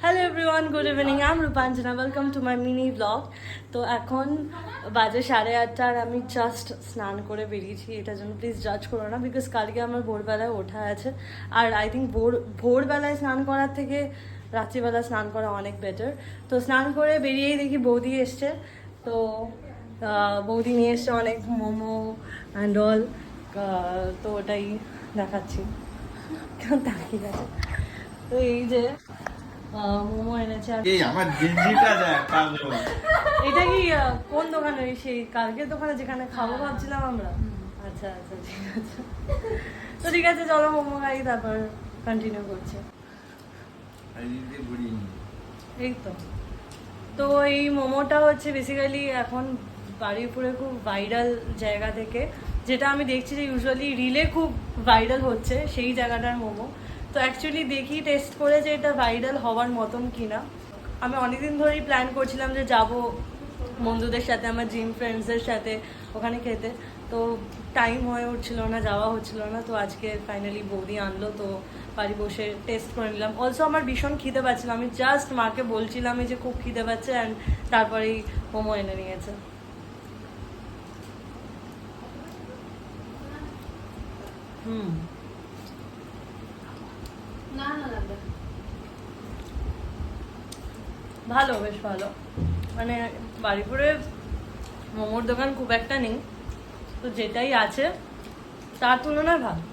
Hello everyone, good evening. I am Rupanjana, welcome to my mini blog. তো এখন বাজে 8:30 আর আমি জাস্ট স্নান করে বেরিয়েছি। এটার জন্য প্লিজ জাজ করো না, বিকজ কালকে আমার ভোরবেলায় ওঠা আছে। আর আই থিঙ্ক ভোরবেলায় স্নান করার থেকে রাত্রিবেলা স্নান করা অনেক বেটার। তো স্নান করে বেরিয়েই দেখি বৌদি এসছে। তো বৌদি নিয়ে এসছে অনেক মোমো অ্যান্ড অল। তো ওটাই দেখাচ্ছি, কেমন তাকিয়ে আছে। তো এই যে মোমো এনেছে। এই আমার গেঞ্জিটা দেখ পাগল। এটা কি কোন দোকানে? সেই কালকের দোকানে যেখানে খাবো ভাবছিলাম আমরা। আচ্ছা আচ্ছা, ঠিক আছে। তো ঠিক আছে, চলো মোমো খাই, তারপর কন্টিনিউ করছি। এই তো এই মোমোটা হচ্ছে বেসিক্যালি এখন বারুইপুরে খুব ভাইরাল জায়গা থেকে, যেটা আমি দেখছি যে ইউজুয়ালি রিলে খুব ভাইরাল হচ্ছে, সেই জায়গাটার মোমো। তো অ্যাকচুয়ালি দেখি টেস্ট করে যে এটা ভাইরাল হওয়ার মতন কিনা। আমি অনেকদিন ধরেই প্ল্যান করছিলাম যে যাব বন্ধুদের সাথে, আমার জিম ফ্রেন্ডসদের সাথে ওখানে খেতে। তো টাইম হয়ে উঠছিল না, যাওয়া হচ্ছিল না। তো আজকে ফাইনালি বৌদি আনলো, তো বাড়ি বসে টেস্ট করে নিলাম। অলসো আমার ভীষণ খিদে পাচ্ছিল, আমি জাস্ট মাকে বলছিলাম যে খুব খিদে পাচ্ছে, অ্যান্ড তারপরেই মোমো এনে নিয়েছে। ভালো, বেশ ভালো। মানে বারুইপুরে মোমোর দোকান খুব একটা নেই, তো যেটাই আছে তার তুলনায় ভালো।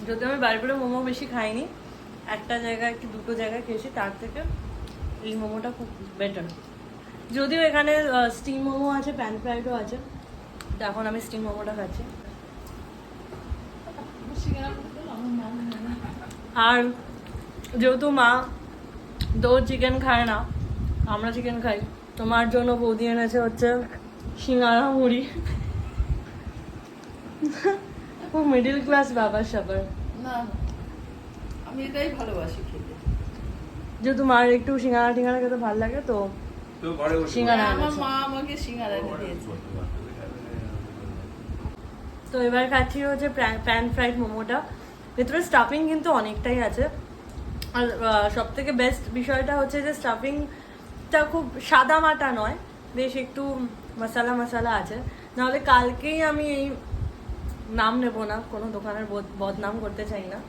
যদি আমি বারুইপুরে মোমো বেশি খাইনি, একটা জায়গায় কি দুটো জায়গায় খেয়েছি, তার থেকে এই মোমোটা খুব বেটার। যদিও এখানে স্টিম মোমো আছে, প্যান ফ্রাইডও আছে, তো এখন আমি স্টিম মোমোটা খাচ্ছি। আর যেহেতু মা তো চিকেন খায় না, আমরা চিকেন খাই, তোমার জন্য বৌদি এনেছে হচ্ছে সিঙ্গারা মুড়ি। খুব মিডিল ক্লাস ব্যাপার স্যাপার। না, আমি এটাই ভালোবাসি খেতে। যেহেতু মার একটু সিঙ্গারা টিঙ্গারা খেতে ভালো লাগে, তো সিঙ্গারা আমার মা আমাকে সিঙ্গারা এনে দিয়েছে। তো এবার খাচ্ছি হচ্ছে প্যান ফ্রাইড মোমোটা। ভেতরে স্টাফিং কিন্তু অনেকটাই আছে। আর সব থেকে বেস্ট বিষয়টা হচ্ছে যে স্টাফিংটা খুব সাদা মাটা নয়, বেশ একটু মশালা মশালা আছে। নাহলে কালকেই আমি এই নাম নেব না, কোনো দোকানের বদনাম করতে চাই না।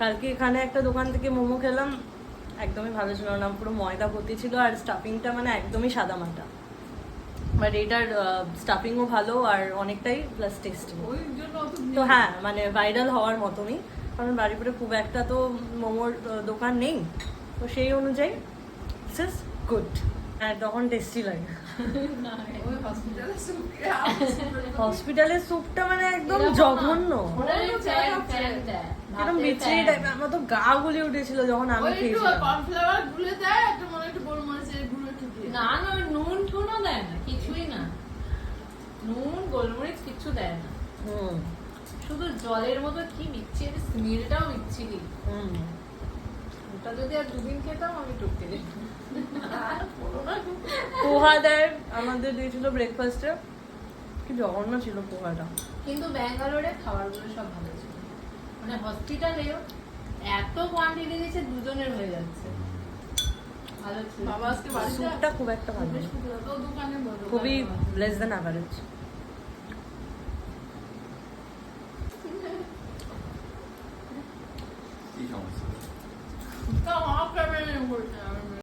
কালকে এখানে একটা দোকান থেকে মোমো খেলাম, একদমই ভালো ছিল না, পুরো ময়দা ভর্তি ছিল, আর স্টাফিংটা মানে একদমই সাদা মাটা। বাট এটার স্টাফিংও ভালো আর অনেকটাই প্লাস টেস্টি। তো হ্যাঁ, মানে ভাইরাল হওয়ার মতনই, কারণ বারুইপুরে খুব একটা তো মোমোর দোকান নেই, তো সেই অনুযায়ী ইটস ইজ গুড। হ্যাঁ, তখন টেস্টি লাগে। হসপিটালের স্যুপটা মানে একদম জঘন্য, একদম বিচ্ছিরি টাইপ। আমার তো গা গুলি উঠেছিল যখন আমি খেয়েছিলাম। না না, নুন টুনও দেয় না, কিছুই না, নুন গোলমরিচ কিছু দেয় না, শুধু জলের মতো কি বিচ্ছিরি, স্মেলটাও বিচ্ছিরি। ওটা যদি আর দুদিন খেতাম আমি টুকতে যেতাম। পোহা দেয়, আমাদের দিয়েছিল ব্রেকফাস্টে, কি জঘন্য ছিল পোহাটা। কিন্তু ব্যাঙ্গালোরে খাবারগুলো সব ভালো ছিল, মানে হসপিটালেও এত কোয়ান্টিটি দিয়েছে, দুজনের হয়ে যাচ্ছে, ভালো ছিল। বাবা আজকে বাড়িতে স্যুপটা খুব একটা ভালো, খুবই লেস দেন অ্যাভারেজ।